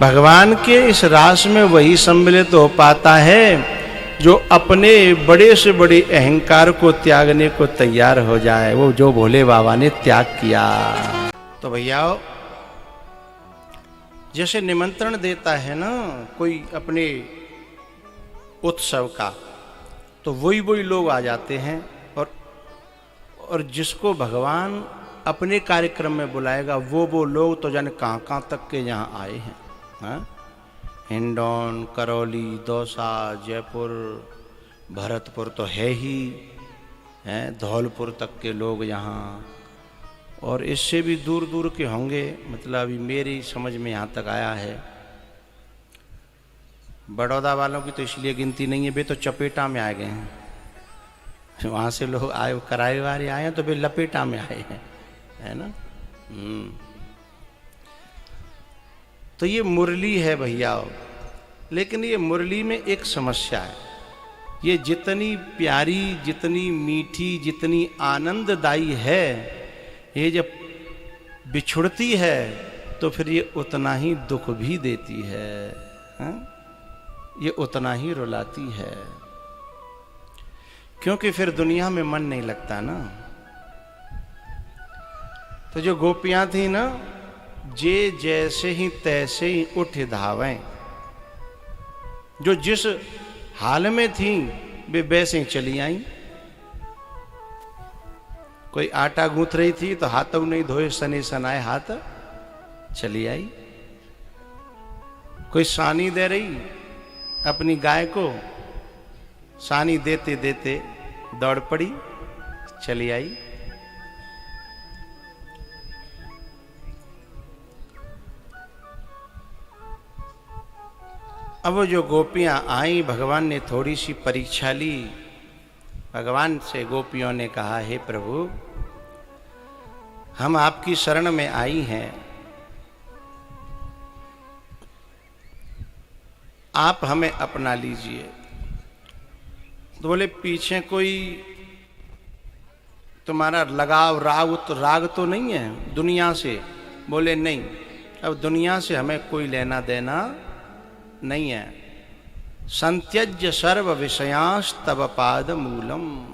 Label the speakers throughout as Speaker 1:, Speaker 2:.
Speaker 1: भगवान के इस रास में वही सम्मिलित हो पाता है जो अपने बड़े से बड़े अहंकार को त्यागने को तैयार हो जाए, वो जो भोले बाबा ने त्याग किया। तो भैया जैसे निमंत्रण देता है ना कोई अपने उत्सव का, तो वही वही लोग आ जाते हैं और जिसको भगवान अपने कार्यक्रम में बुलाएगा वो लोग तो जाने कहाँ तक के यहाँ आए हैं। हाँ? हिंडौन, करौली, दौसा, जयपुर, भरतपुर तो है ही, हैं धौलपुर तक के लोग यहाँ, और इससे भी दूर दूर के होंगे। मतलब अभी मेरी समझ में यहाँ तक आया है। बड़ौदा वालों की तो इसलिए गिनती नहीं है, वे तो चपेटा में आ गए हैं। वहाँ से लोग आए, किराए वाले आए हैं तो वे लपेटा में आए हैं, है ना। तो ये मुरली है भैया, लेकिन ये मुरली में एक समस्या है। ये जितनी प्यारी, जितनी मीठी, जितनी आनंददायी है, ये जब बिछुड़ती है तो फिर ये उतना ही दुख भी देती है, हाँ? ये उतना ही रुलाती है, क्योंकि फिर दुनिया में मन नहीं लगता ना। तो जो गोपियां थी ना, जे जैसे ही तैसे ही उठ धावें, जो जिस हाल में थी वे वैसे ही चली आई। कोई आटा गूंथ रही थी तो हाथों नहीं धोए सने सनाए हाथ चली आई। कोई सानी दे रही अपनी गाय को, सानी देते देते दौड़ पड़ी, चली आई। अब वो जो गोपियां आई, भगवान ने थोड़ी सी परीक्षा ली। भगवान से गोपियों ने कहा, हे प्रभु, हम आपकी शरण में आई हैं, आप हमें अपना लीजिए। तो बोले, पीछे कोई तुम्हारा लगाव राग तो नहीं है दुनिया से? बोले नहीं, अब दुनिया से हमें कोई लेना देना नहीं है। संत्यज्य सर्व विषयांस्तव पाद मूलम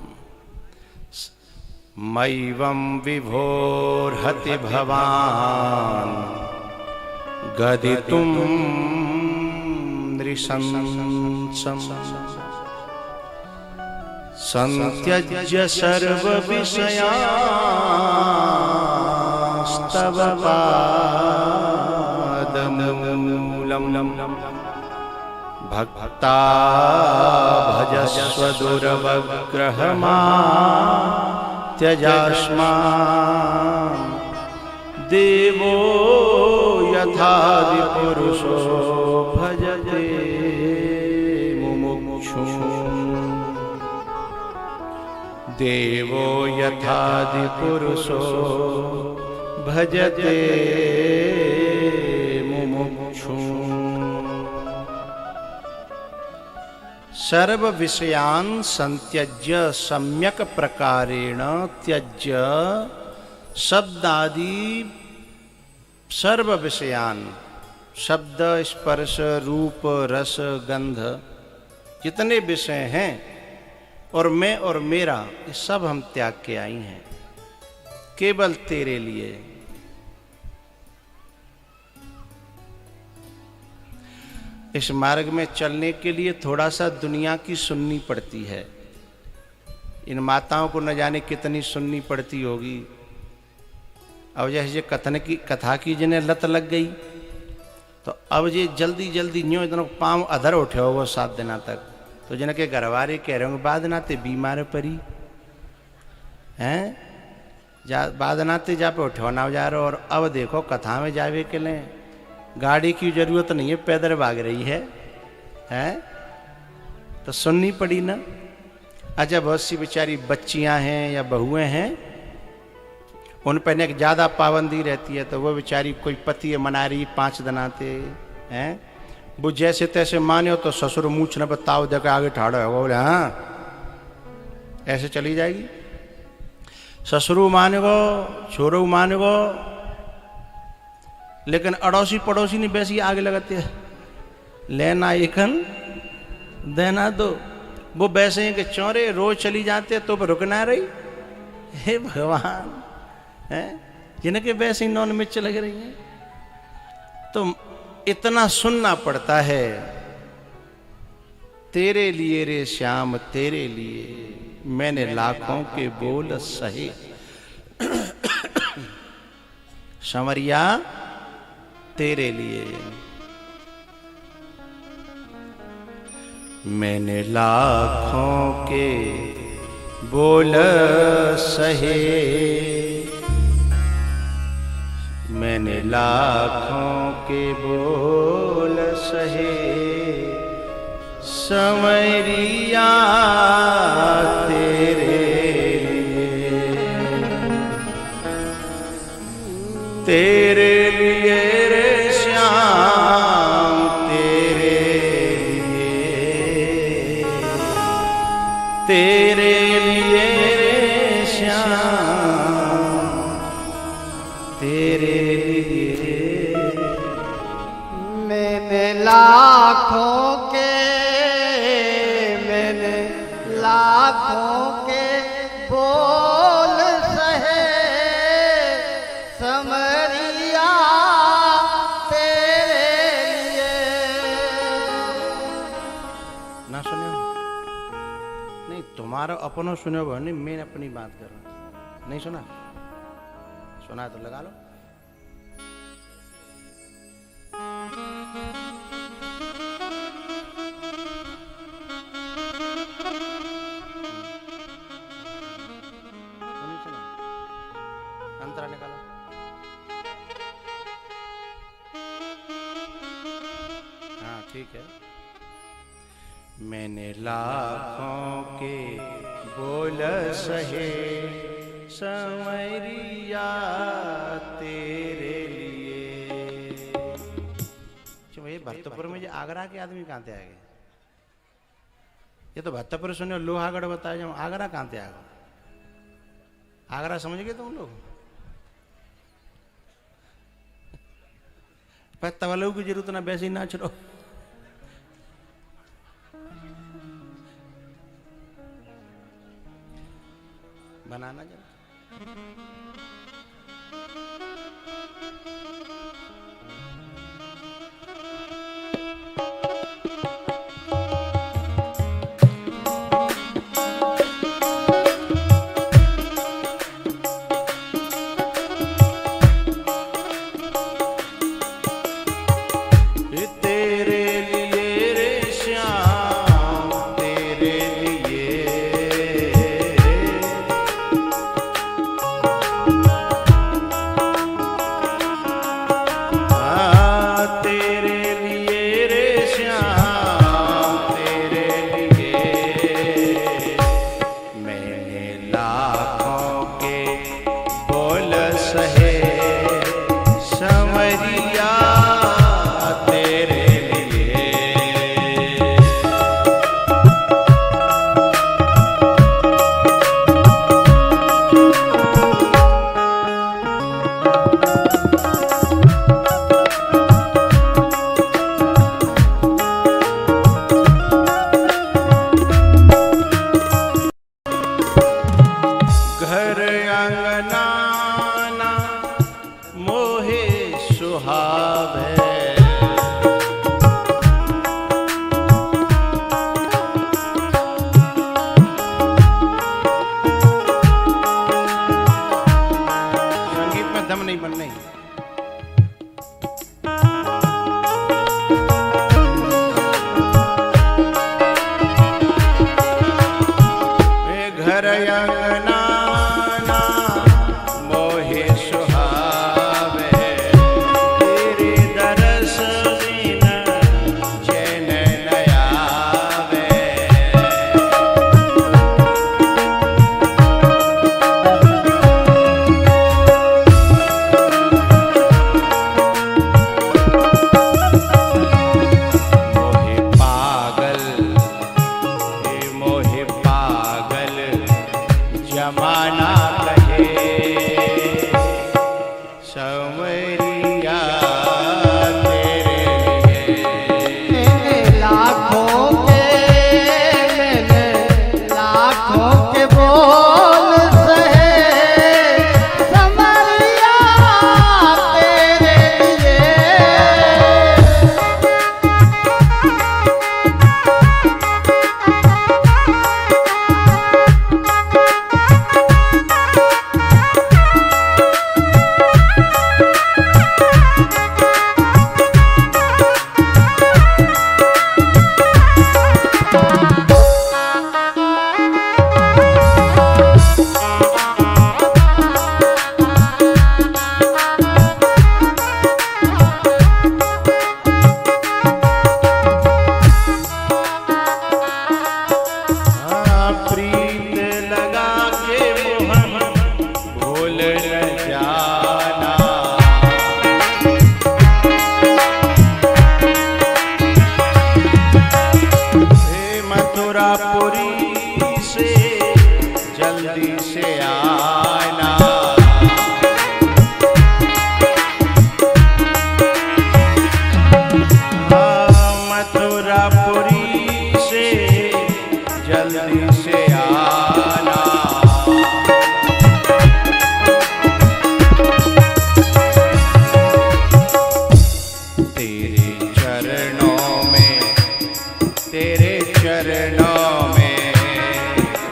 Speaker 1: मैवं विभोर्हति भवान गदितुम नृशंसम्। संत्यज्य सर्व विषयांस्तव पाद मूलम भक्ता भजस्व दुर्वग्रहमा त्यजास्मा देवो यथादि पुरुषो भजते मुमुक्षु। देवो यथादि पुरुषो भजते मुमुक्षु। सर्व विषयान संत्यज्य सम्यक प्रकारेण त्यज्य। शब्दादि सर्व विषयान, शब्द, स्पर्श, रूप, रस, गंध, जितने विषय हैं और मैं और मेरा, ये सब हम त्याग के आई हैं केवल तेरे लिए। इस मार्ग में चलने के लिए थोड़ा सा दुनिया की सुननी पड़ती है। इन माताओं को न जाने कितनी सुननी पड़ती होगी। अब जैसे कथा की जिन्हें लत लग गई, तो अब ये जल्दी जल्दी न्यू इतना पाँव अधर उठे होगा 7 दिन तक, तो जिनके घरवारे कह रहे होंगे बाद नाते बीमार पड़ी हैं, बाद नाते जा पे उठो ना जा रहे। और अब देखो कथा में जावे के लिए गाड़ी की जरूरत नहीं है, पैदल भाग रही है, तो सुननी पड़ी ना। अच्छा, बहुत सी बेचारी बच्चियां हैं या बहुएं हैं, उन पर एक ज़्यादा पाबंदी रहती है, तो वो बेचारी कोई पति मना रही 5 दिन आते हैं, वो जैसे तैसे माने तो ससुर मूछ न बताओ देकर आगे ठाड़ा होगा। बोले हाँ, ऐसे चली जाएगी। ससुरु मानेगो, छोरो मानेगो, लेकिन अड़ोसी पड़ोसी नहीं वैसी आग लगाते हैं, लेना एकन देना दो। वो वैसे हैं कि चौरे रोज चली जाते तो पर रुकना रही। हे भगवान, है जिनके वैसे ही नॉन मिर्च लग रही हैं। तो इतना सुनना पड़ता है, तेरे लिए रे श्याम तेरे लिए मैंने लाखों के बोल सहे। संवरिया तेरे लिए मैंने लाखों के बोल सहे, मैंने लाखों के बोल सहे। संवरिया तेरे लिए रे श्याम तेरे लिए रे श्याम तेरे लिए
Speaker 2: मैंने लाखों के बोल सहे। समरिया तेरे लिए।
Speaker 1: ना सुनो नहीं, तुम्हारा अपनो सुनो नहीं, मैं अपनी बात कर रहा हूं। नहीं सुना? सुना तो लगा लो। अंतरा निकालो। हाँ ठीक है। मैंने लाखों के बोल सहे, संवरिया तेरे लिए। ये भरतपुर में, जो आगरा के आदमी कहाँ से आ गए? ये तो भरतपुर सुने लोहागढ़ बताया जाओ, आगरा कहाँ से आ गए? आगरा समझ गए तुम लोग? पर तवलो की जरूरत ना, वैसे ही नाच लो। बनाना जरा। तेरे चरणों में, तेरे चरणों में,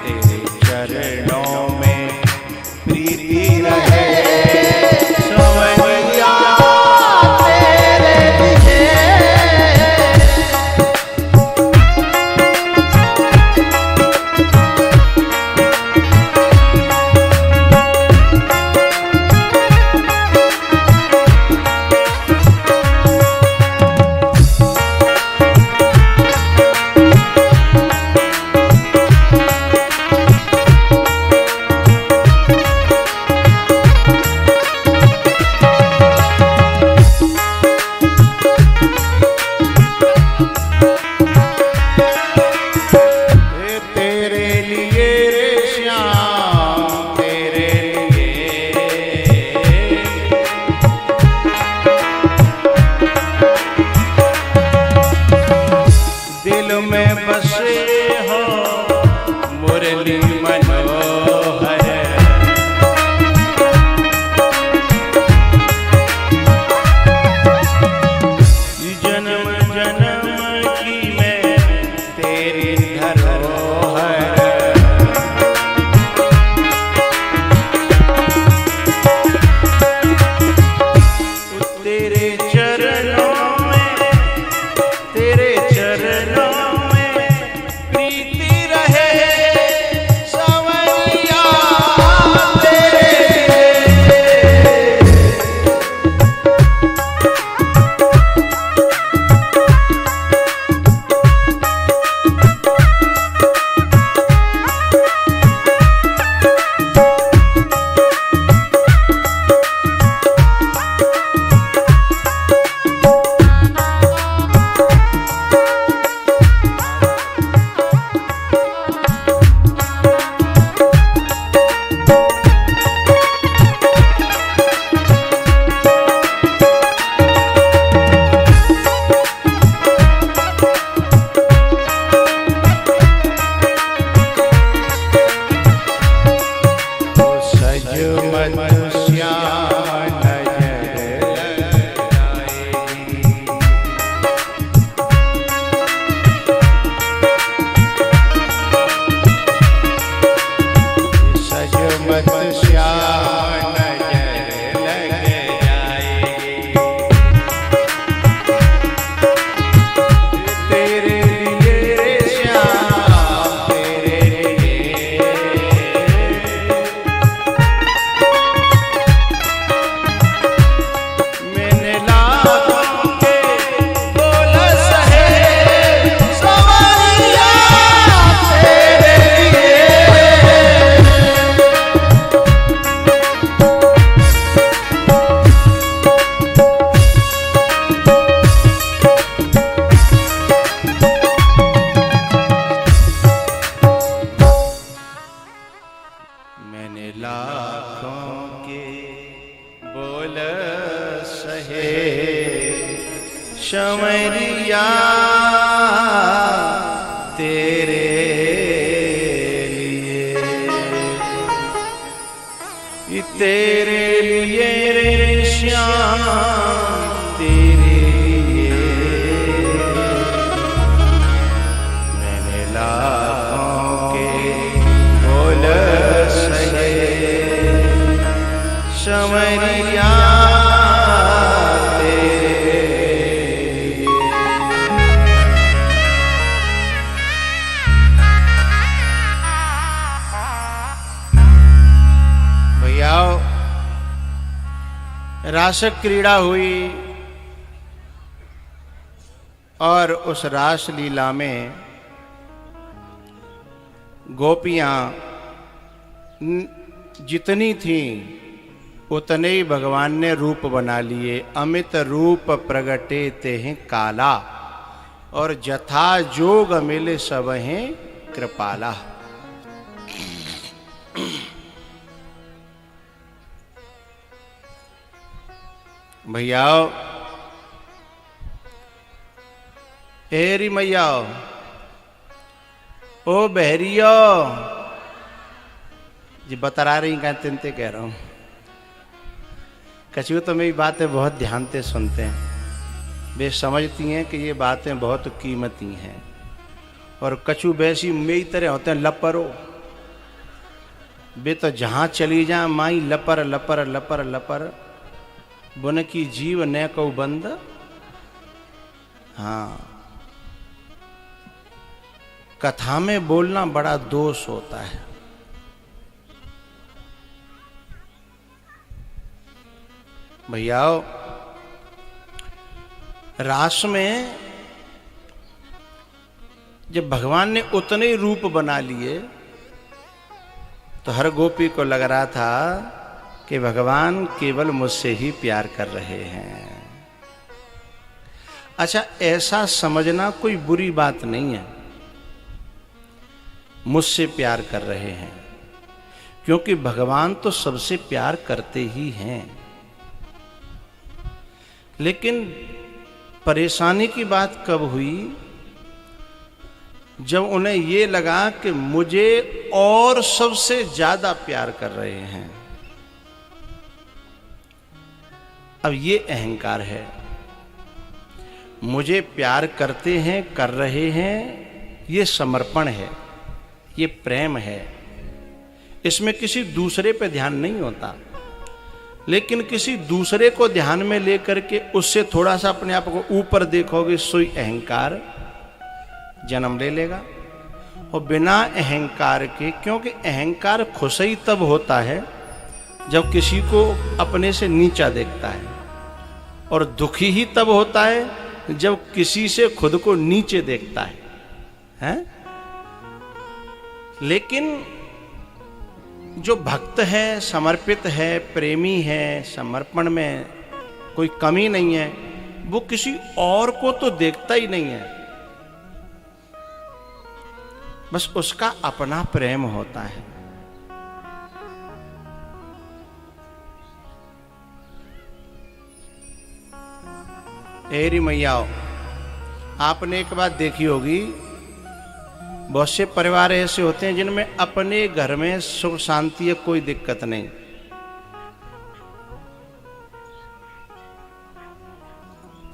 Speaker 1: तेरे चरणों में प्रीति रहे सवैया
Speaker 2: तेरे लिए।
Speaker 1: संवरिया तेरे लिए, तेरे लिए रे श्याम तेरे लिए मैंने लाखों के बोल सहे संवरिया रासक क्रीड़ा हुई और उस रास लीला में गोपियां जितनी थीं उतने ही भगवान ने रूप बना लिए। अमित रूप प्रगटे तेहि काला और जथा जोग मिले सब हैं कृपाला। भैया हेरी मैया ओ बहरियो जी बतरा रही कहते कह रहा हूं। कछु तो मेरी बातें बहुत ध्यान से सुनते हैं। वे समझती हैं कि ये बातें बहुत कीमती हैं। और कछु वैसी मेरी तरह होते हैं लपरो, वे तो जहाँ चली जाए माई लपर लपर लपर लपर, बुन की जीव न को बंद। हाँ, कथा में बोलना बड़ा दोष होता है। भैयाओ, रास में जब भगवान ने उतने ही रूप बना लिए तो हर गोपी को लग रहा था कि भगवान केवल मुझसे ही प्यार कर रहे हैं। अच्छा, ऐसा समझना कोई बुरी बात नहीं है, मुझसे प्यार कर रहे हैं, क्योंकि भगवान तो सबसे प्यार करते ही हैं। लेकिन परेशानी की बात कब हुई, जब उन्हें ये लगा कि मुझे और सबसे ज्यादा प्यार कर रहे हैं। अब ये अहंकार है। मुझे प्यार करते हैं, कर रहे हैं, ये समर्पण है, ये प्रेम है। इसमें किसी दूसरे पे ध्यान नहीं होता। लेकिन किसी दूसरे को ध्यान में लेकर के उससे थोड़ा सा अपने आप को ऊपर देखोगे, सोई अहंकार जन्म ले लेगा। और बिना अहंकार के, क्योंकि अहंकार खुश ही तब होता है जब किसी को अपने से नीचा देखता है, और दुखी ही तब होता है जब किसी से खुद को नीचे देखता है, हैं? लेकिन जो भक्त है, समर्पित है, प्रेमी है, समर्पण में कोई कमी नहीं है, वो किसी और को तो देखता ही नहीं है, बस उसका अपना प्रेम होता है। एरी मैयाओ, आपने एक बात देखी होगी, बहुत से परिवार ऐसे होते हैं जिनमें अपने घर में सुख शांति है, कोई दिक्कत नहीं,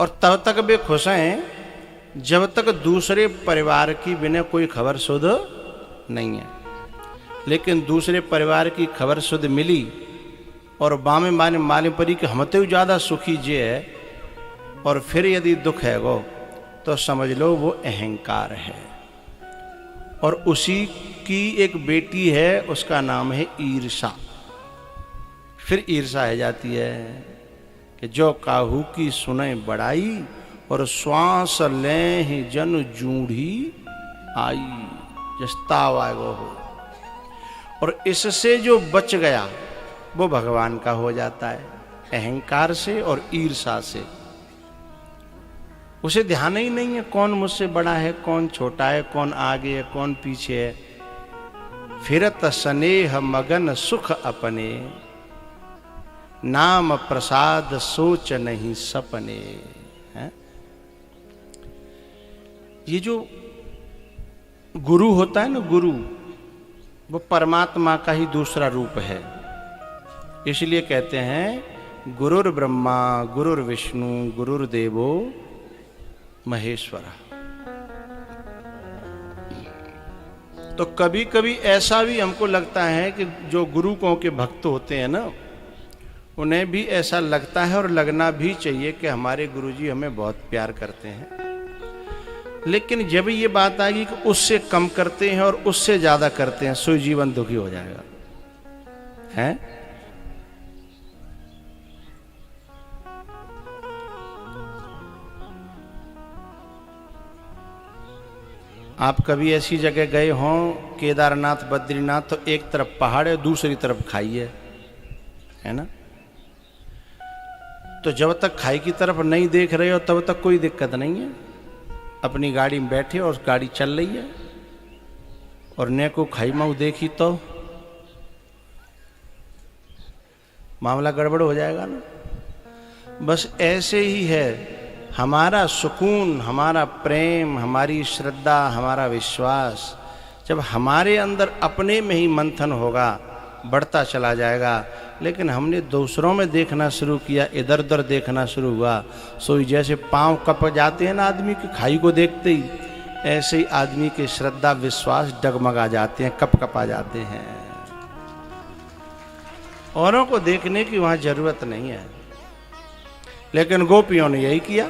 Speaker 1: और तब तक वे खुश हैं जब तक दूसरे परिवार की बिना कोई खबर सुध नहीं है। लेकिन दूसरे परिवार की खबर सुध मिली और बामे माने माले परी कि हम तो ज्यादा सुखी जे है, और फिर यदि दुख है वो, तो समझ लो वो अहंकार है। और उसी की एक बेटी है, उसका नाम है ईर्षा। फिर ईर्षा है जाती है कि जो काहू की सुने बड़ाई, और श्वास ले ही जन जूढ़ी आई, जस्ताव आए वो हो। और इससे जो बच गया वो भगवान का हो जाता है, अहंकार से और ईर्षा से। उसे ध्यान ही नहीं है कौन मुझसे बड़ा है, कौन छोटा है, कौन आगे है, कौन पीछे है। फिरत स्नेह मगन सुख अपने, नाम प्रसाद सोच नहीं सपने। है? ये जो गुरु होता है ना, गुरु, वो परमात्मा का ही दूसरा रूप है। इसलिए कहते हैं गुरुर ब्रह्मा गुरुर विष्णु गुरुर्देवो महेश्वरा। तो कभी कभी ऐसा भी हमको लगता है कि जो गुरु को के भक्त होते हैं ना, उन्हें भी ऐसा लगता है और लगना भी चाहिए कि हमारे गुरुजी हमें बहुत प्यार करते हैं। लेकिन जब ये बात आएगी कि उससे कम करते हैं और उससे ज्यादा करते हैं, सो जीवन दुखी हो जाएगा। हैं? आप कभी ऐसी जगह गए हों, केदारनाथ बद्रीनाथ, तो एक तरफ पहाड़ है, दूसरी तरफ खाई है ना? तो जब तक खाई की तरफ नहीं देख रहे हो तब तक कोई दिक्कत नहीं है। अपनी गाड़ी में बैठे और गाड़ी चल रही है, और ने को खाई माऊ देखी तो मामला गड़बड़ हो जाएगा ना। बस ऐसे ही है, हमारा सुकून, हमारा प्रेम, हमारी श्रद्धा, हमारा विश्वास जब हमारे अंदर अपने में ही मंथन होगा बढ़ता चला जाएगा। लेकिन हमने दूसरों में देखना शुरू किया, इधर उधर देखना शुरू हुआ, सोई जैसे पांव कप जाते हैं ना आदमी की खाई को देखते ही, ऐसे ही आदमी के श्रद्धा विश्वास डगमगा जाते हैं, कप कपा जाते हैं। औरों को देखने की वहां जरूरत नहीं है। लेकिन गोपियों ने यही किया।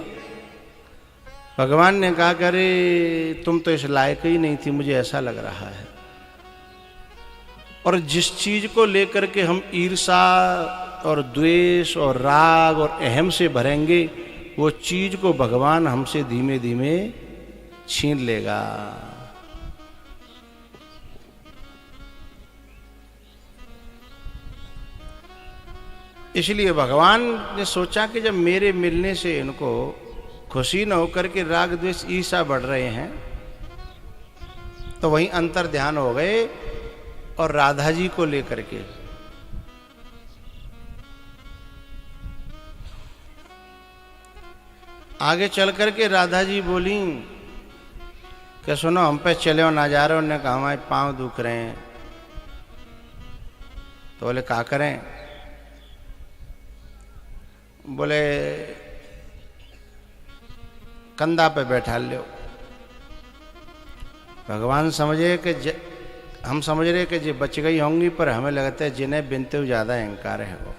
Speaker 1: भगवान ने कहा कि अरे तुम तो इस लायक ही नहीं थी, मुझे ऐसा लग रहा है। और जिस चीज को लेकर के हम ईर्षा और द्वेष और राग और अहम से भरेंगे, वो चीज को भगवान हमसे धीमे धीमे छीन लेगा। इसलिए भगवान ने सोचा कि जब मेरे मिलने से इनको खुशी न होकर के राग द्वेष ईर्षा बढ़ रहे हैं, तो वहीं अंतर ध्यान हो गए और राधा जी को लेकर के आगे चल करके राधा जी बोली कि सुनो हम पे चले हो ना जा रहे हो। उन्होंने कहा हमारे पांव दुख रहे हैं। तो बोले क्या करें? बोले कंधा पे बैठा लो। भगवान समझे कि हम समझ रहे कि ये बच गई होंगी, पर हमें लगता है जिन्हें बिनते हुए ज्यादा अहंकार है वो।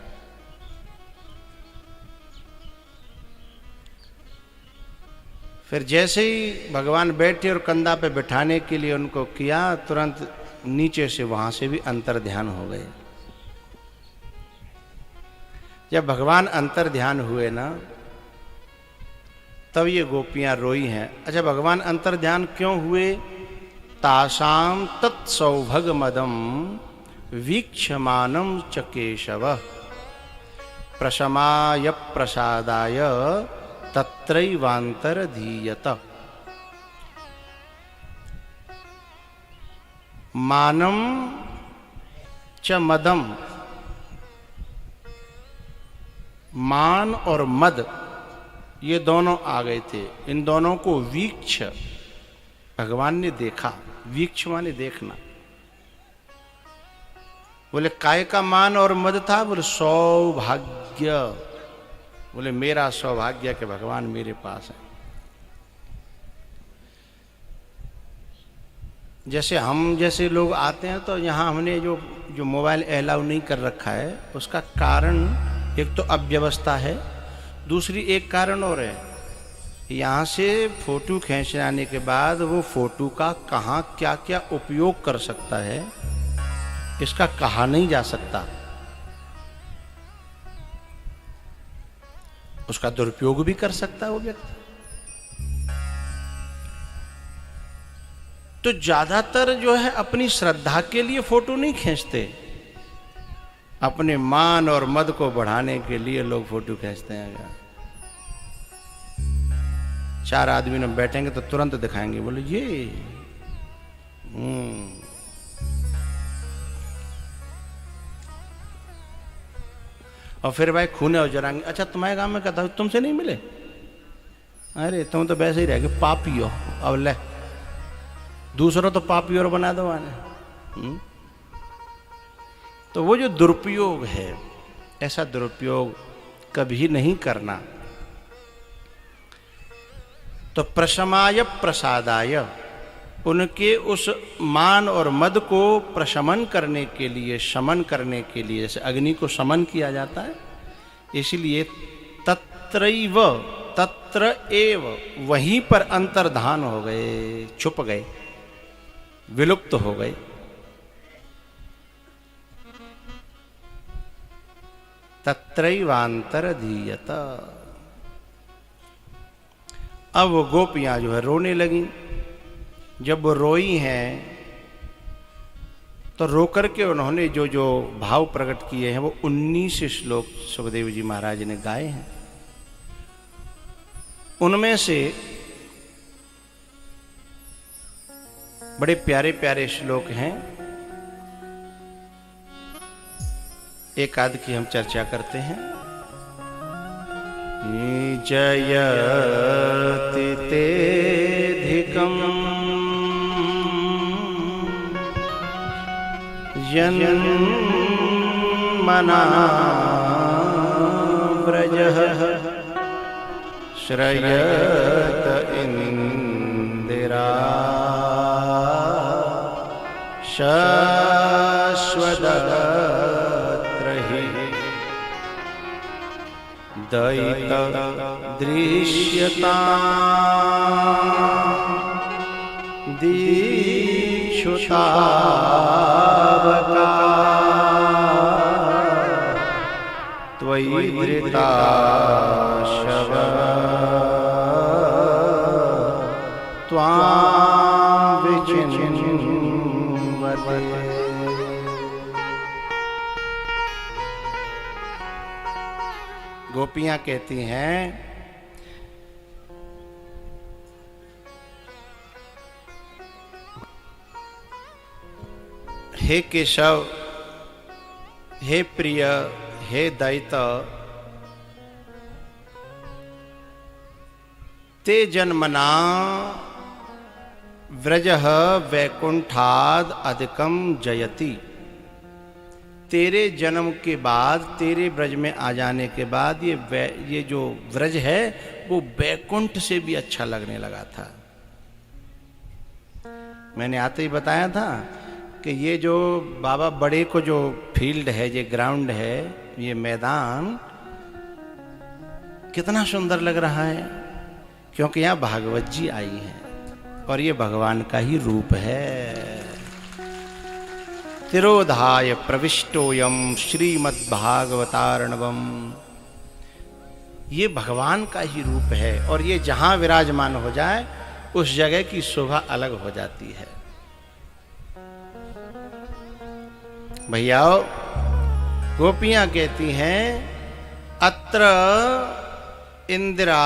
Speaker 1: फिर जैसे ही भगवान बैठे और कंधा पे बिठाने के लिए उनको किया, तुरंत नीचे से वहां से भी अंतर ध्यान हो गए। जब भगवान अंतर ध्यान हुए ना, तब ये गोपियां रोई हैं। अच्छा, भगवान अंतर ध्यान क्यों हुए? तासाम तत्सौभग मदम वीक्षमानम च केशव प्रशमाय प्रसादाय तत्रैवांतर धीयत। मानम च मदम, मान और मद ये दोनों आ गए थे। इन दोनों को वीक्ष भगवान ने देखा। वीक्ष माने देखना। बोले काय का मान और मद था? बोले सौभाग्य। बोले मेरा सौभाग्य कि भगवान मेरे पास है। जैसे हम जैसे लोग आते हैं तो यहाँ हमने जो मोबाइल अलाउ नहीं कर रखा है, उसका कारण एक तो अव्यवस्था है, दूसरी एक कारण और है। यहाँ से फोटो खींच आने के बाद वो फोटो का कहाँ क्या क्या उपयोग कर सकता है, इसका कहा नहीं जा सकता। उसका दुरुपयोग भी कर सकता है वो व्यक्ति। तो ज्यादातर जो है अपनी श्रद्धा के लिए फोटो नहीं खींचते, अपने मान और मद को बढ़ाने के लिए लोग फोटो खींचते हैं। 4 आदमी में बैठेंगे तो तुरंत दिखाएंगे, बोले ये और फिर भाई खूने हो जराएंगे। अच्छा तुम्हारे गांव में कहता हूं तुमसे नहीं मिले? अरे तुम तो वैसे ही रह गए, पापी हो। अब ले दूसरों तो पापी और बना दो आने। तो वो जो दुरुपयोग है, ऐसा दुरुपयोग कभी नहीं करना। तो प्रशमाय प्रसादाय, उनके उस मान और मद को प्रशमन करने के लिए, शमन करने के लिए, जैसे अग्नि को शमन किया जाता है, इसलिए तत्रैव, तत्र एव, वहीं पर अंतर्धान हो गए, छुप गए, विलुप्त हो गए। तत्रैवांतर धीयत। अब वो गोपियां जो है रोने लगी। जब वो रोई हैं तो रोकर के उन्होंने जो जो भाव प्रकट किए हैं वो 19 श्लोक सुखदेव जी महाराज ने गाए हैं। उनमें से बड़े प्यारे प्यारे श्लोक हैं, एक आध की हम चर्चा करते हैं। जयति तेधिकम् यन्मम जन्मना व्रजः श्रयत इंदिरा शश्वदत्रहि दयित दृश्यता दीक्षुतावका त्वयि धृता शव त्वां विचिन्वते। गोपियां कहती हैं हे केशव, हे प्रिय, हे दैत, ते जन्मना व्रजः वैकुंठाद अधिकम जयति। तेरे जन्म के बाद, तेरे ब्रज में आ जाने के बाद ये जो व्रज है वो वैकुंठ से भी अच्छा लगने लगा था। मैंने आते ही बताया था कि ये जो बाबा बड़े को जो फील्ड है, ये ग्राउंड है, ये मैदान कितना सुंदर लग रहा है, क्योंकि यहाँ भागवत जी आई हैं और ये भगवान का ही रूप है। तिरोधाय प्रविष्टोयम श्रीमद्भागवतार्णवम, ये भगवान का ही रूप है और ये जहां विराजमान हो जाए उस जगह की शोभा अलग हो जाती है। भैयाओ, गोपियां कहती हैं अत्र इंदिरा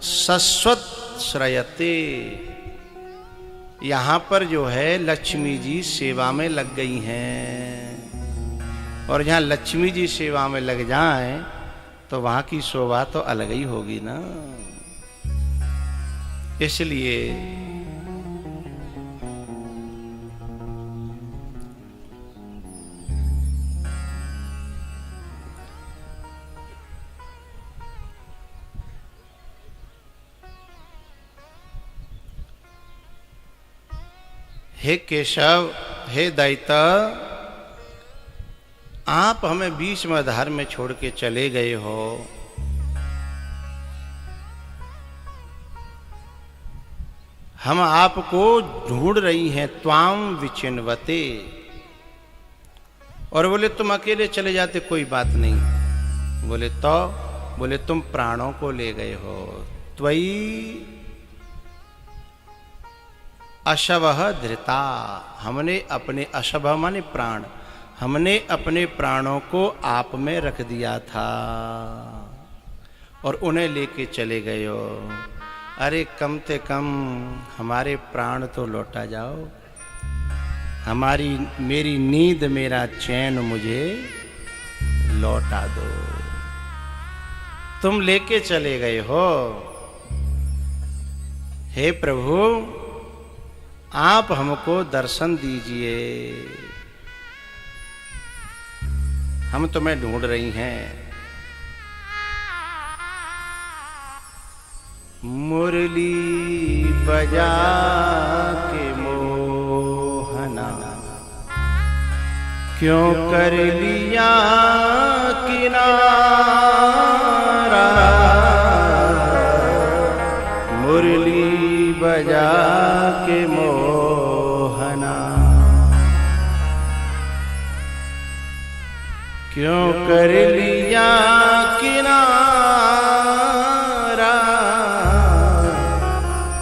Speaker 1: सस्वत श्रयते, यहाँ पर जो है लक्ष्मी जी सेवा में लग गई हैं, और जहाँ लक्ष्मी जी सेवा में लग जाएं तो वहाँ की शोभा तो अलग ही होगी ना। इसलिए हे केशव, हे दैत, आप हमें बीच में धार में छोड़ के चले गए हो। हम आपको ढूंढ रही हैं, त्वाम विचिन्वते। और बोले तुम अकेले चले जाते कोई बात नहीं। बोले तुम प्राणों को ले गए हो। त्वयि अशवः धृता, हमने अपने, अशव माने प्राण, हमने अपने प्राणों को आप में रख दिया था और उन्हें लेके चले गए हो। अरे कम से कम हमारे प्राण तो लौटा जाओ, मेरी नींद, मेरा चैन मुझे लौटा दो। तुम लेके चले गए हो। हे प्रभु, आप हमको दर्शन दीजिए, हम तुम्हें ढूंढ रही हैं। मुरली बजा के मोहना क्यों कर लिया किनारा, मुरली बजा के मोहना क्यों कर लिया किनारा,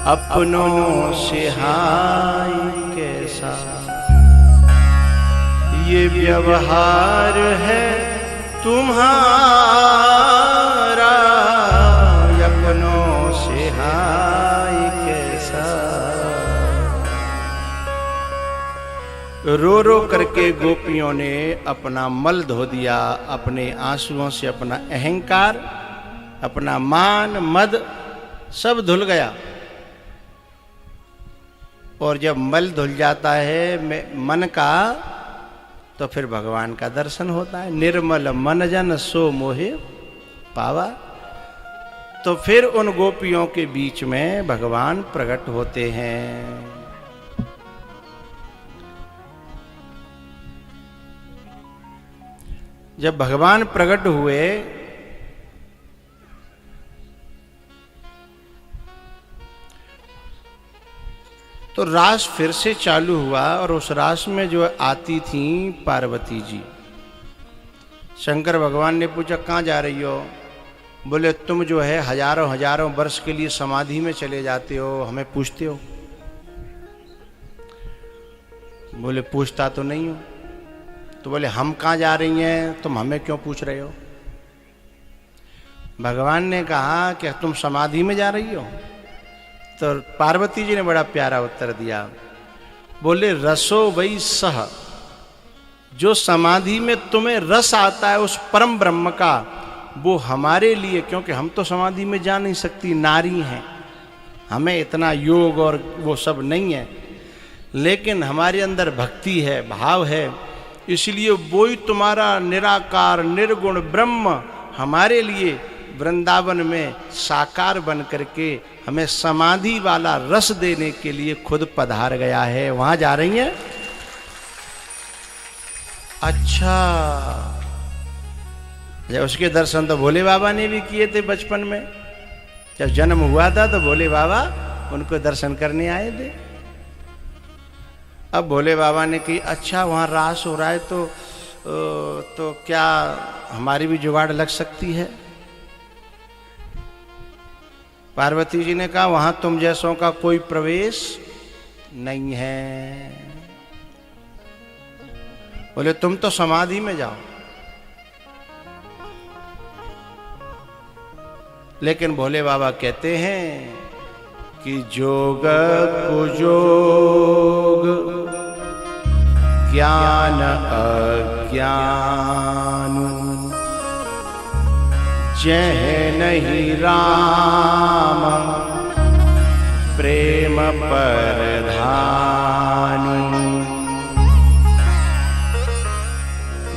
Speaker 1: अपनों से हाय कैसा ये व्यवहार है तुम्हारा, अपनों से हाय कैसा। रो रो करके गोपियों ने अपना मल धो दिया, अपने आंसुओं से अपना अहंकार, अपना मान, मद सब धुल गया। और जब मल धुल जाता है मन का तो फिर भगवान का दर्शन होता है। निर्मल मन जन सो मोहे पावा। तो फिर उन गोपियों के बीच में भगवान प्रकट होते हैं। जब भगवान प्रकट हुए तो रास फिर से चालू हुआ और उस रास में जो आती थी पार्वती जी। शंकर भगवान ने पूछा कहाँ जा रही हो? बोले तुम जो है हजारों हजारों वर्ष के लिए समाधि में चले जाते हो, हमें पूछते हो? बोले पूछता तो नहीं हो। तो बोले हम कहाँ जा रही हैं, तुम हमें क्यों पूछ रहे हो? भगवान ने कहा कि तुम समाधि में जा रही हो? तो पार्वती जी ने बड़ा प्यारा उत्तर दिया। बोले रसो वही सह, जो समाधि में तुम्हें रस आता है उस परम ब्रह्म का, वो हमारे लिए, क्योंकि हम तो समाधि में जा नहीं सकती, नारी हैं, हमें इतना योग और वो सब नहीं है, लेकिन हमारे अंदर भक्ति है, भाव है, इसलिए वो ही तुम्हारा निराकार निर्गुण ब्रह्म हमारे लिए वृंदावन में साकार बन करके हमें समाधि वाला रस देने के लिए खुद पधार गया है। वहां जा रही हैं? अच्छा, जब उसके दर्शन तो भोले बाबा ने भी किए थे बचपन में। जब जन्म हुआ था तो भोले बाबा उनको दर्शन करने आए थे। अब भोले बाबा ने कही अच्छा वहाँ रास हो रहा है तो क्या हमारी भी जुगाड़ लग सकती है? पार्वती जी ने कहा वहाँ तुम जैसों का कोई प्रवेश नहीं है। बोले तुम तो समाधि में जाओ। लेकिन भोले बाबा कहते हैं कि जोग कुजोग ज्ञान अज्ञान जह नहीं राम प्रेम परधान।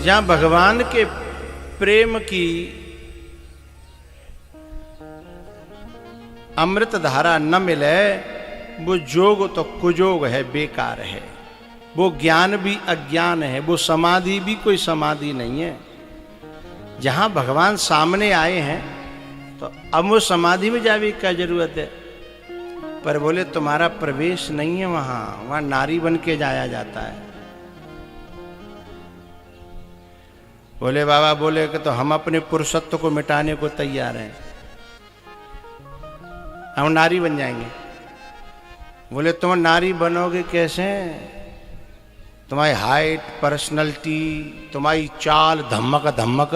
Speaker 1: जहां भगवान के प्रेम की अमृत धारा न मिले वो जोग तो कुजोग है, बेकार है। वो ज्ञान भी अज्ञान है, वो समाधि भी कोई समाधि नहीं है। जहां भगवान सामने आए हैं तो अब वो समाधि में जाने की क्या जरूरत है? पर बोले तुम्हारा प्रवेश नहीं है वहां नारी बन के जाया जाता है। बोले बाबा बोले कि तो हम अपने पुरुषत्व को मिटाने को तैयार हैं, हम नारी बन जाएंगे। बोले तुम नारी बनोगे कैसे? तुम्हारी हाइट, पर्सनैलिटी, तुम्हारी चाल, धमक धमक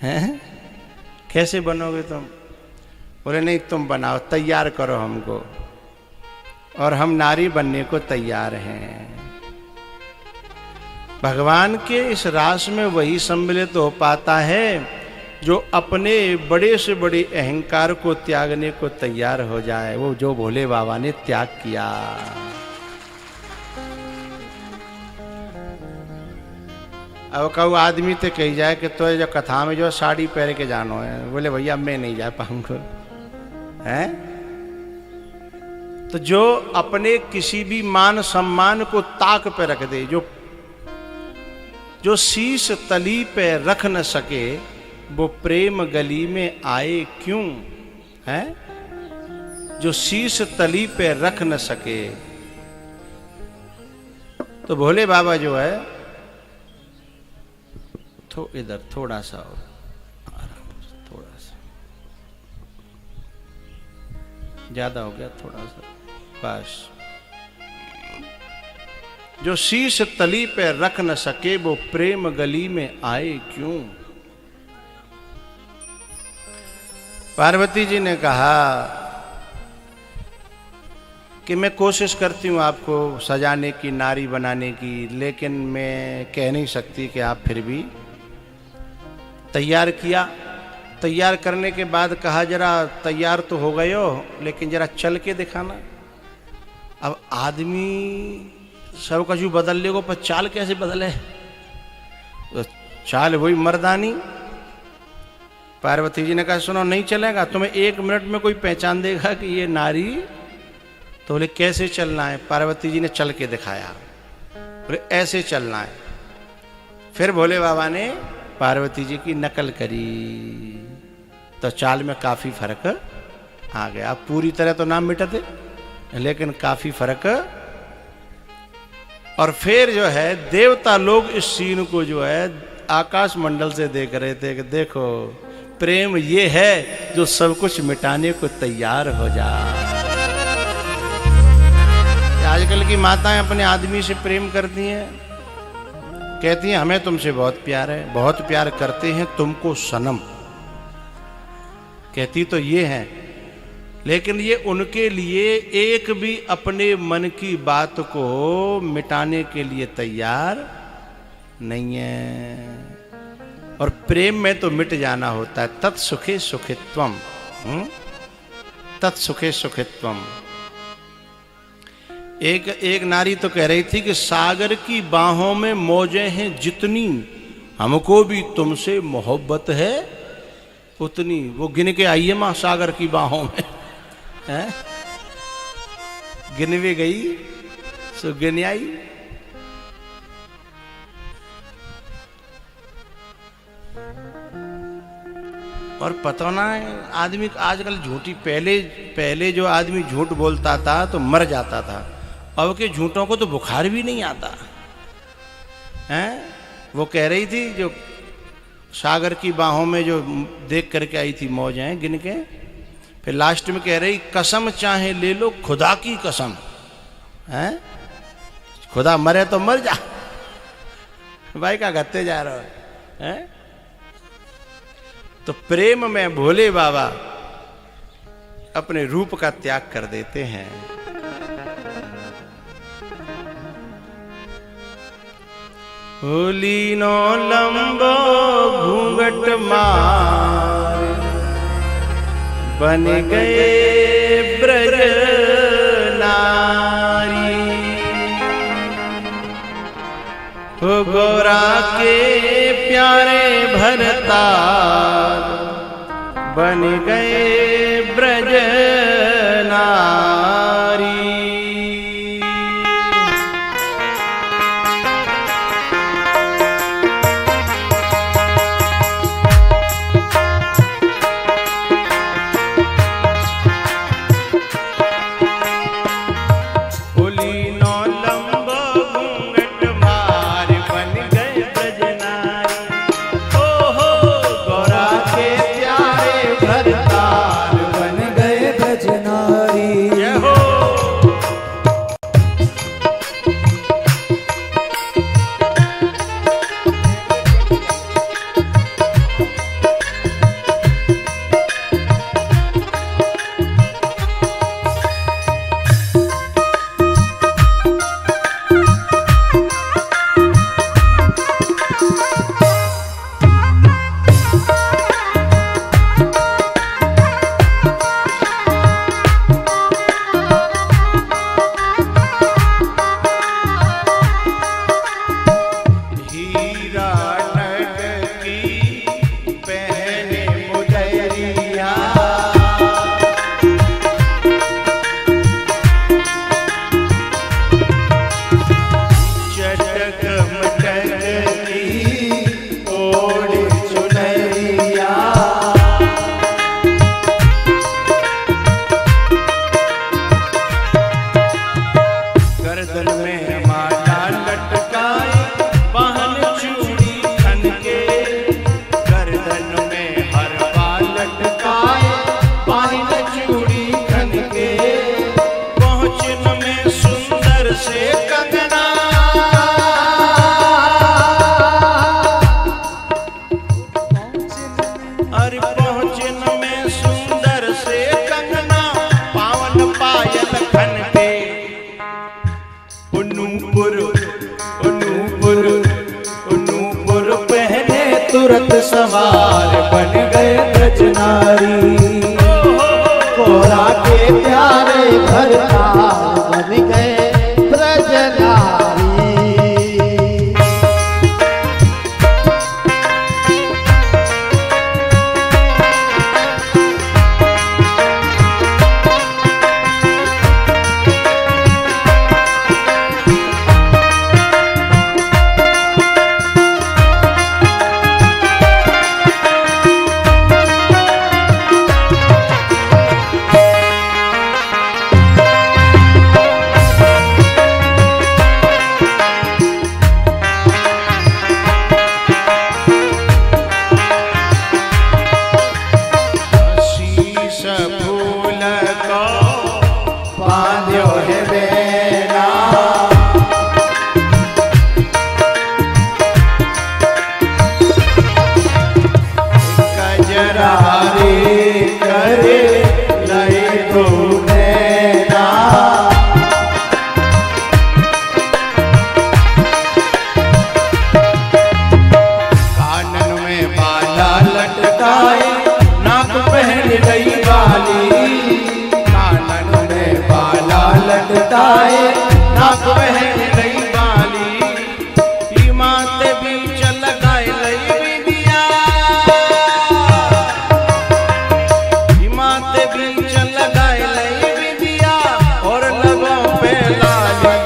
Speaker 1: हैं, कैसे बनोगे तुम? बोले नहीं तुम बनाओ, तैयार करो हमको, और हम नारी बनने को तैयार हैं। भगवान के इस रास में वही सम्मिलित हो पाता है जो अपने बड़े से बड़े अहंकार को त्यागने को तैयार हो जाए, वो जो भोले बाबा ने त्याग किया। अब कहूँ आदमी तो कही जाए कि तो जो कथा में जो साड़ी पहन के जानो है, बोले भैया मैं नहीं जा पाऊंगा, हैं? तो जो अपने किसी भी मान सम्मान को ताक पे रख दे, जो शीश तली पे रख न सके, वो प्रेम गली में आए क्यों? है जो शीश तली पे रख न सके। तो भोले बाबा जो है तो इधर थोड़ा सा और थोड़ा सा ज्यादा हो गया, थोड़ा सा बस। जो शीश तली पे रख न सके वो प्रेम गली में आए क्यों? पार्वती जी ने कहा कि मैं कोशिश करती हूँ आपको सजाने की, नारी बनाने की, लेकिन मैं कह नहीं सकती कि आप फिर भी तैयार किया। तैयार करने के बाद कहा जरा तैयार तो हो गए हो, लेकिन जरा चल के दिखाना। अब आदमी सब कुछ बदल लेगो, पर चाल कैसे बदले? तो चाल वही मर्दानी। पार्वती जी ने कहा सुनो नहीं चलेगा, तुम्हें 1 मिनट में कोई पहचान देगा कि ये नारी? तो बोले कैसे चलना है? पार्वती जी ने चल के दिखाया, बोले ऐसे चलना है। फिर भोले बाबा ने पार्वती जी की नकल करी, तो चाल में काफी फर्क आ गया। अब पूरी तरह तो ना मिटते, लेकिन काफी फर्क। और फिर जो है देवता लोग इस सीन को जो है आकाश मंडल से देख रहे थे कि देखो प्रेम ये है जो सब कुछ मिटाने को तैयार हो जाए। आजकल की माताएं अपने आदमी से प्रेम करती हैं, कहती हैं हमें तुमसे बहुत प्यार है, बहुत प्यार करते हैं तुमको सनम, कहती तो ये है, लेकिन ये उनके लिए एक भी अपने मन की बात को मिटाने के लिए तैयार नहीं है। और प्रेम में तो मिट जाना होता है। तत्सुखे सुखित्वम, तत्सुखे सुखित्वम। एक नारी तो कह रही थी कि सागर की बाहों में मौजें हैं जितनी, हमको भी तुमसे मोहब्बत है उतनी। वो गिन के आई है मां सागर की बाहों में, है गिन भी गई सो गिन आई। और पता ना आदमी आजकल झूठी, पहले जो आदमी झूठ बोलता था तो मर जाता था, अब के झूठों को तो बुखार भी नहीं आता है। वो कह रही थी जो सागर की बाहों में जो देख करके आई थी मौजें गिन के, फिर लास्ट में कह रही कसम चाहे ले लो खुदा की कसम, है खुदा मरे तो मर जा, भाई का गत्ते जा रहा है। तो प्रेम में भोले बाबा अपने रूप का त्याग कर देते हैं। लीनो लंबो घूंघट मार बन गए ब्रज नारी, हो गोरा के प्यारे भरतार बन गए ब्रज नारी।
Speaker 2: तुरंत सवार बन गए ब्रज नारी, कोरा के प्यारे भरतार बन गए ब्रज नारी। जाए
Speaker 1: नाक बह गई बाली माते बीच लगाए लई बिंदिया माते बीच लगाए लई बिंदिया और लगों पे लाली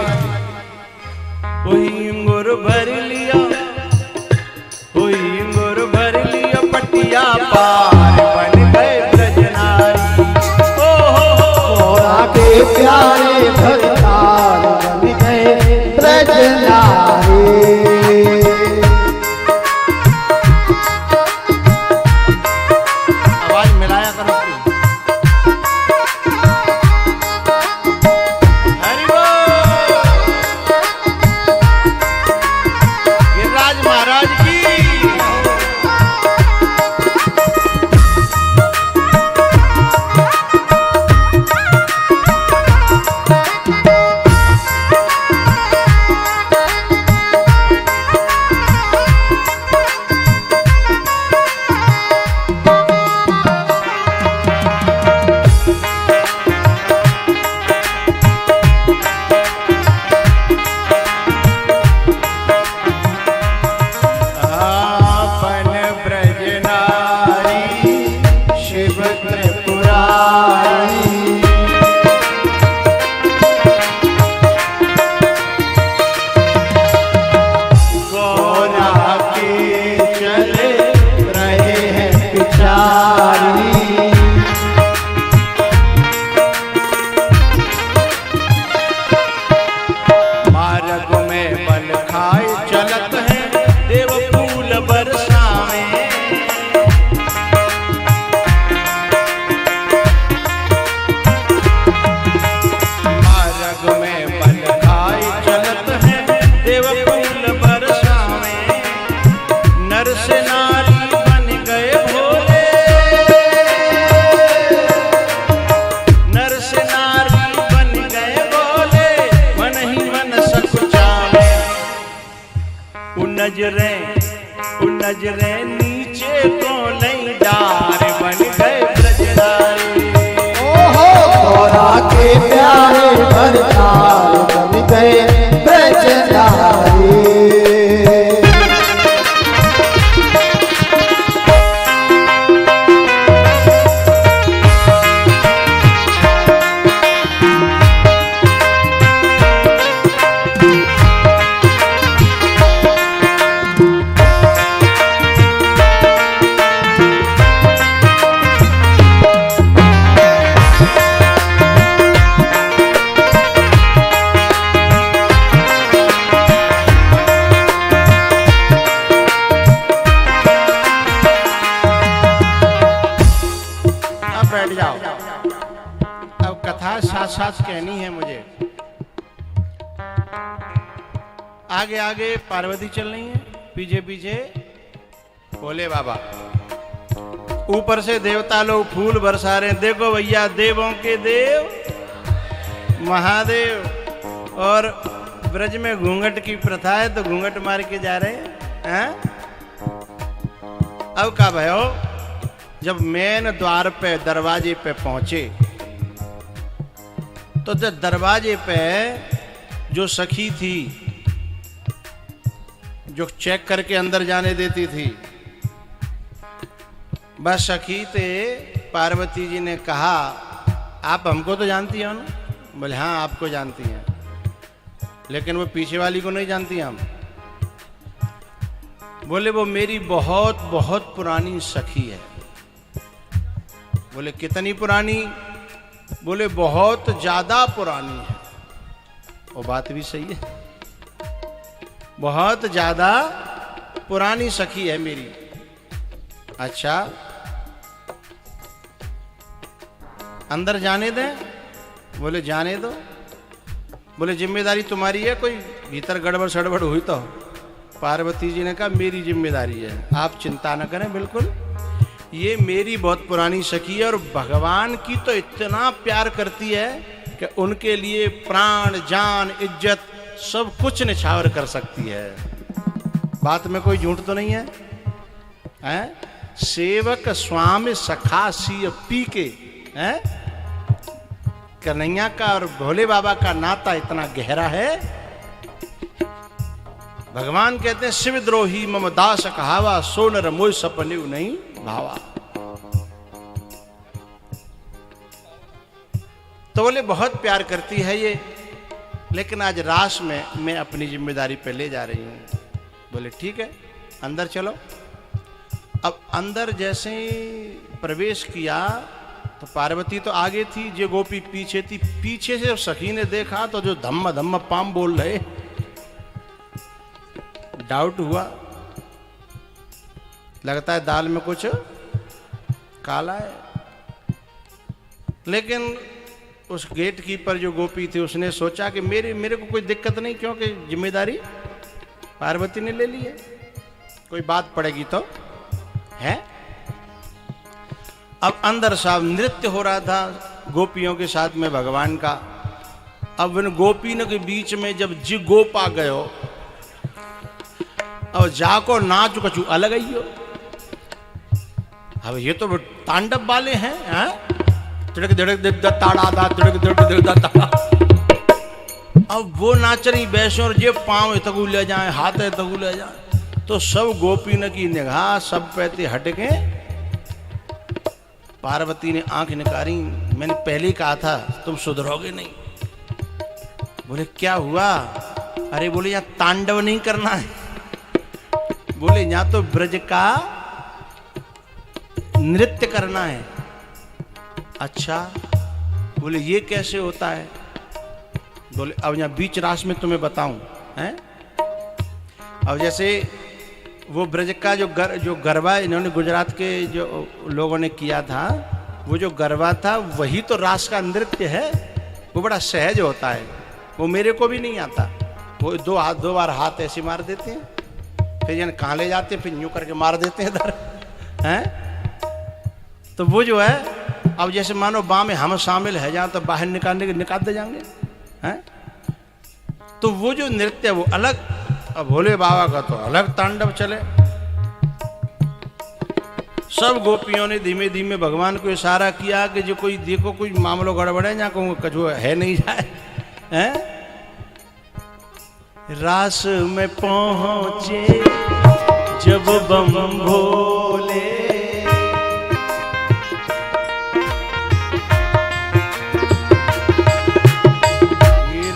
Speaker 1: कोई अंगूर भर लिया कोई अंगूर भर लिया पटिया पार बन गए ब्रजनारी
Speaker 2: कोरा के प्यारे भरताल बन गए ब्रजनारी
Speaker 1: आवाज मिलाया करो हरि बोल गिरिराज महाराज की नजरें नीचे को नहीं डार बन गए ब्रजनारी
Speaker 2: कोरा के प्यारे भरताल बन गए ब्रजनारी
Speaker 1: साथ कहनी है मुझे। आगे आगे पार्वती चल रही है, पीछे पीछे भोले बाबा। ऊपर से देवता लोग फूल बरसा रहे हैं। देखो भैया, देवों के देव महादेव। और ब्रज में घूंघट की प्रथा है तो घूंघट मार के जा रहे हैं। अब का भयो, जब मेन द्वार पे दरवाजे पे पहुंचे तो जब दरवाजे पे जो सखी थी जो चेक करके अंदर जाने देती थी, बस सखी थे पार्वती जी ने कहा, आप हमको तो जानती हो ना? बोले हाँ आपको जानती हैं, लेकिन वो पीछे वाली को नहीं जानती हम। बोले वो मेरी बहुत बहुत पुरानी सखी है। बोले कितनी पुरानी? बोले बहुत ज्यादा पुरानी है। वो बात भी सही है, बहुत ज्यादा पुरानी सखी है मेरी। अच्छा अंदर जाने दें? बोले जाने दो। बोले जिम्मेदारी तुम्हारी है, कोई भीतर गड़बड़ सड़बड़ हुई तो? पार्वती जी ने कहा मेरी जिम्मेदारी है, आप चिंता न करें। बिल्कुल, ये मेरी बहुत पुरानी सखी है और भगवान की तो इतना प्यार करती है कि उनके लिए प्राण जान इज्जत सब कुछ निछावर कर सकती है। बात में कोई झूठ तो नहीं है, हैं? सेवक स्वामी सखा सीय पी के, हैं? कन्हैया का और भोले बाबा का नाता इतना गहरा है। भगवान कहते हैं शिवद्रोही मम दास कहावा, सो नर मोय सपने नहीं भावा। तो बोले बहुत प्यार करती है ये, लेकिन आज रास में मैं अपनी जिम्मेदारी पे ले जा रही हूं। बोले ठीक है अंदर चलो। अब अंदर जैसे प्रवेश किया तो पार्वती तो आगे थी, जो गोपी पीछे थी। पीछे से सखी ने देखा तो जो धम्म धम्म पाम बोल रहे, डाउट हुआ, लगता है दाल में कुछ काला है। लेकिन उस गेट कीपर जो गोपी थी उसने सोचा कि मेरे को कोई दिक्कत नहीं, क्योंकि जिम्मेदारी पार्वती ने ले ली है, कोई बात पड़ेगी तो है। अब अंदर साहब नृत्य हो रहा था गोपियों के साथ में भगवान का। अब इन गोपियों के बीच में जब जी गोपा गयो और जाको नाच कछु अलग ही हो। अब ये तो तांडव वाले हैं, तिड़क तिड़क दिड़क ताड़ा दा तिड़क तिड़क दिड़क ताड़ा। अब वो नाच रही वैसे और ये पांव तगू ले जाए, हाथ तगू ले जाए, तो सब गोपीन की निगाह सब पे हट के। पार्वती ने आंख निकाली, मैंने पहले ही कहा था तुम सुधरोगे नहीं। बोले क्या हुआ? अरे बोले यहाँ तांडव नहीं करना है, बोले यहाँ तो ब्रज का नृत्य करना है। अच्छा, बोले ये कैसे होता है? बोले अब यहाँ बीच रास में तुम्हें बताऊं हैं। अब जैसे वो ब्रज का जो गरबा इन्होंने गुजरात के जो लोगों ने किया था, वो जो गरबा था वही तो रास का नृत्य है। वो बड़ा सहज होता है, वो मेरे को भी नहीं आता। वो दो बार हाथ ऐसे मार देते हैं, फिर यानी कहाँ ले जाते हैं, फिर यूं करके मार देते हैं इधर हैं। तो वो जो है, अब जैसे मानो बाँ में हम शामिल है जहाँ, तो बाहर निकाल दे जाएंगे हैं। तो वो जो नृत्य वो अलग, अब भोले बाबा का तो अलग तांडव चले। सब गोपियों ने धीमे धीमे भगवान को इशारा किया कि जो कोई देखो कोई मामलो गड़बड़ है, जहाँ को कछु है नहीं जाए हैं। रास में पहुंचे जब बम भोले,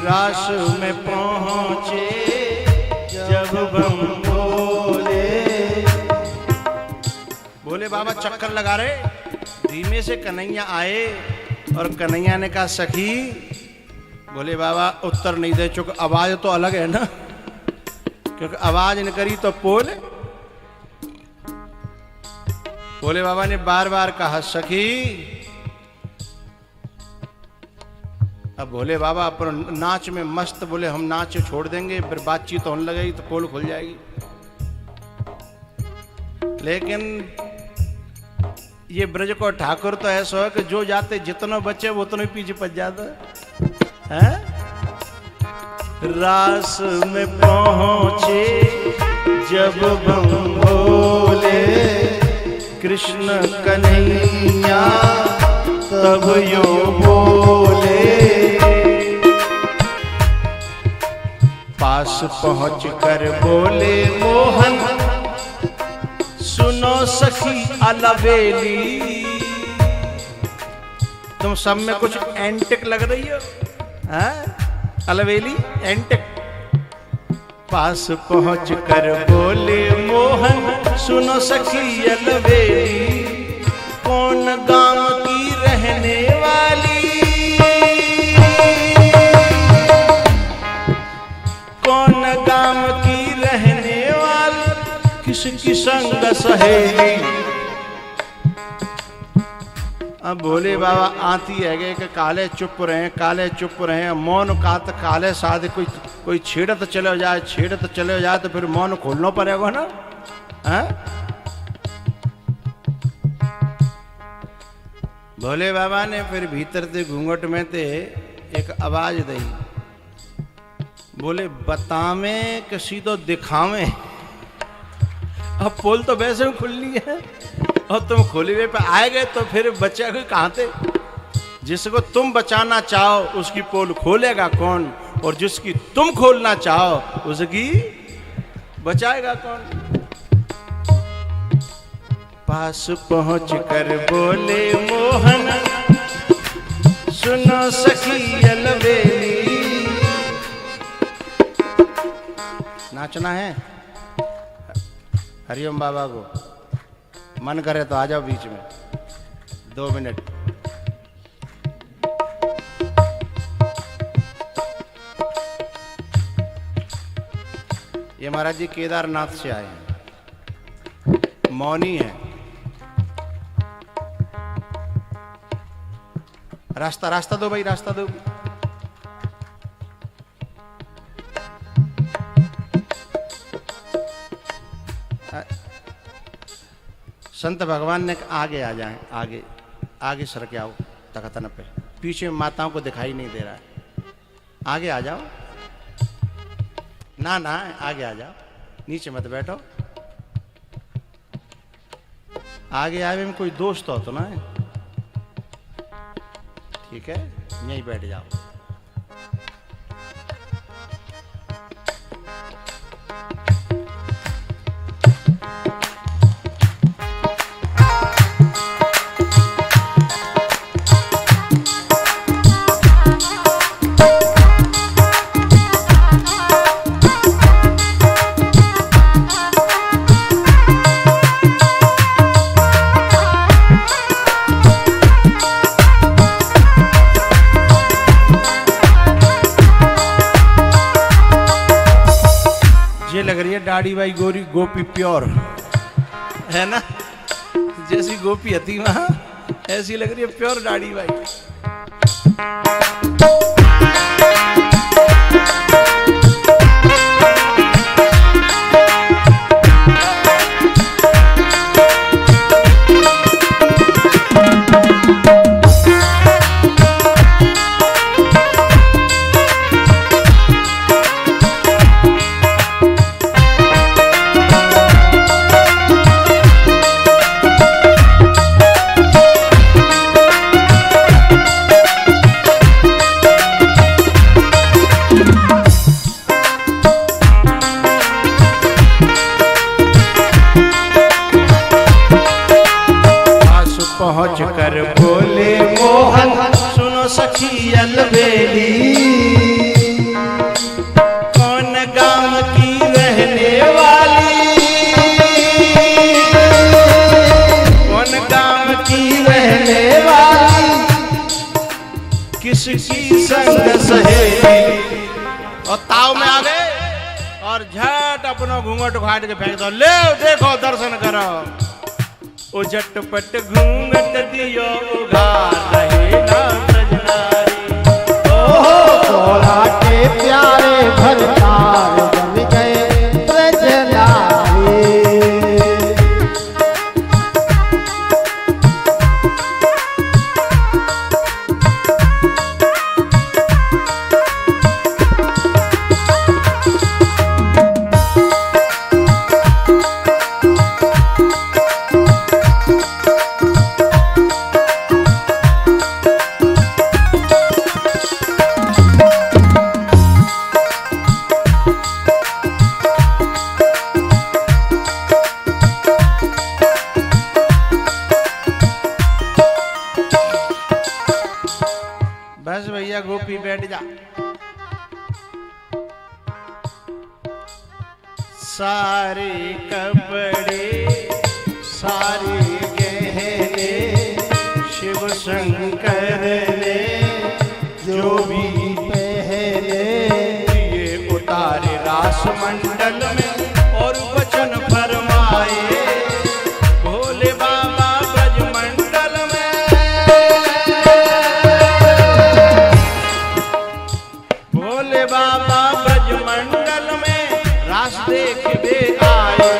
Speaker 1: रास में पहुंचे जब बम भोले। भोले बाबा चक्कर लगा रहे, धीमे से कन्हैया आए और कन्हैया ने कहा सखी। भोले बाबा उत्तर नहीं दे, चूंकि आवाज तो अलग है ना, क्योंकि आवाज न करी तो पोल। भोले बाबा ने बार बार कहा सखी। अब भोले बाबा अपन नाच में मस्त, बोले हम नाच छोड़ देंगे, फिर बातचीत होने लगेगी तो पोल खुल जाएगी। लेकिन ये ब्रज को ठाकुर तो ऐसा है कि जो जाते जितना बच्चे वो उतना ही पीछे पच जाता है। रास में पहुंचे जब बम भोले, कृष्ण कन्हैया तब यो बोले। पास पहुंच कर बोले मोहन, सुनो सखी अलबेली। तुम सब में कुछ एंटिक लग रही हो, अलबेली एंटिक। पास पहुंच कर बोले मोहन, सुनो सखी अलबेली। कौन गांव की रहने वाली, कौन गांव की रहने वाली, किसकी संग सहेली। अब भोले बाबा आती है कि काले चुप रहे, काले चुप रहे, मौन का तो काले साथ कोई छेड़त चले जाए तो फिर मौन खोलना पड़ेगा ना है? भोले बाबा ने फिर भीतर से घूंघट में ते एक आवाज दी, बोले बतावे कि सीधो दिखावे। अब पोल तो वैसे ही खुलनी है और तुम खोली हुए पे आए गए तो फिर बच्चा कोई कहाँ थे? जिसको तुम बचाना चाहो उसकी पोल खोलेगा कौन, और जिसकी तुम खोलना चाहो उसकी बचाएगा कौन। पास पहुंच कर बोले मोहन, सुनो सखी अलबेली। नाचना है हरिओम बाबा को, मन करे तो आ जाओ बीच में 2 मिनट। ये महाराज जी केदारनाथ से आए हैं, मौनी है। रास्ता दो भाई, रास्ता दो। संत भगवान ने आगे आ जाए, आगे आगे सर के आओ तखतन पे, पीछे माताओं को दिखाई नहीं दे रहा है, आगे आ जाओ। ना आगे आ जाओ, नीचे मत बैठो। आगे आए में कोई दोस्त हो तो ना है, ठीक है, यहीं बैठ जाओ। लग रही है दाढ़ी भाई गोरी गोपी प्योर है ना, जैसी गोपी हती वहां ऐसी लग रही है प्योर दाढ़ी भाई। पहुंच कर बोले मोहन, सुनो सखी अलबेली। कौन गांव की रहने वाली, कौन गांव की रहने वाली, किसकी संग सहेली। और ताव में आ गए और झट अपना घूंघट उखाड़ के फेंक दो, ले देखो दर्शन करो। ओ झटपट घूंघट दियो उघार रहे ना ब्रजनारी।
Speaker 2: तोरा के प्यारे भरतार बन गए ब्रजनारी।
Speaker 1: बस भैया गोपी बैठ जा। सारे कपड़े सारे गहने शिव शंकर ने जो भी पहने, ये उतारे रास मंडल में और वचन फरमाए। भोले बाबा ब्रज मंडल में, भोले बाबा ब्रज मंडल में रास देखने आए।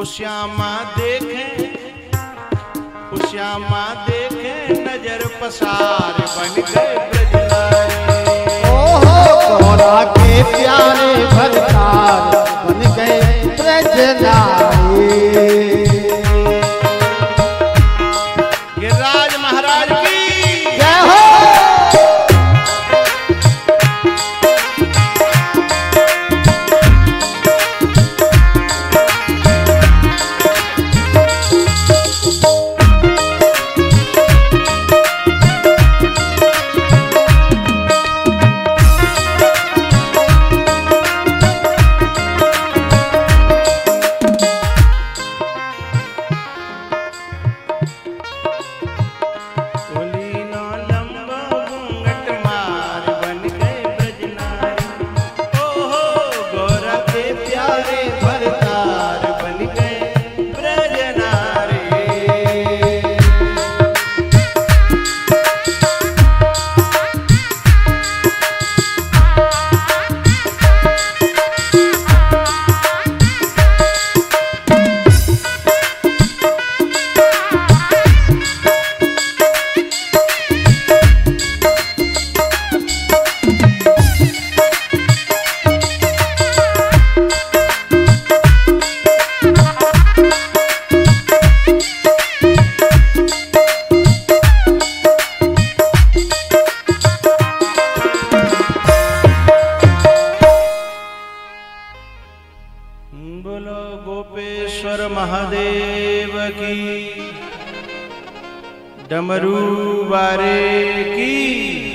Speaker 1: श्यामा देखें, श्यामा देखें नजर पसार बन गए ब्रजनारी।
Speaker 2: तोरा के प्यारे भरतार बन गए ब्रजनारी।
Speaker 1: गिरिराज महाराज की डमरू वारे की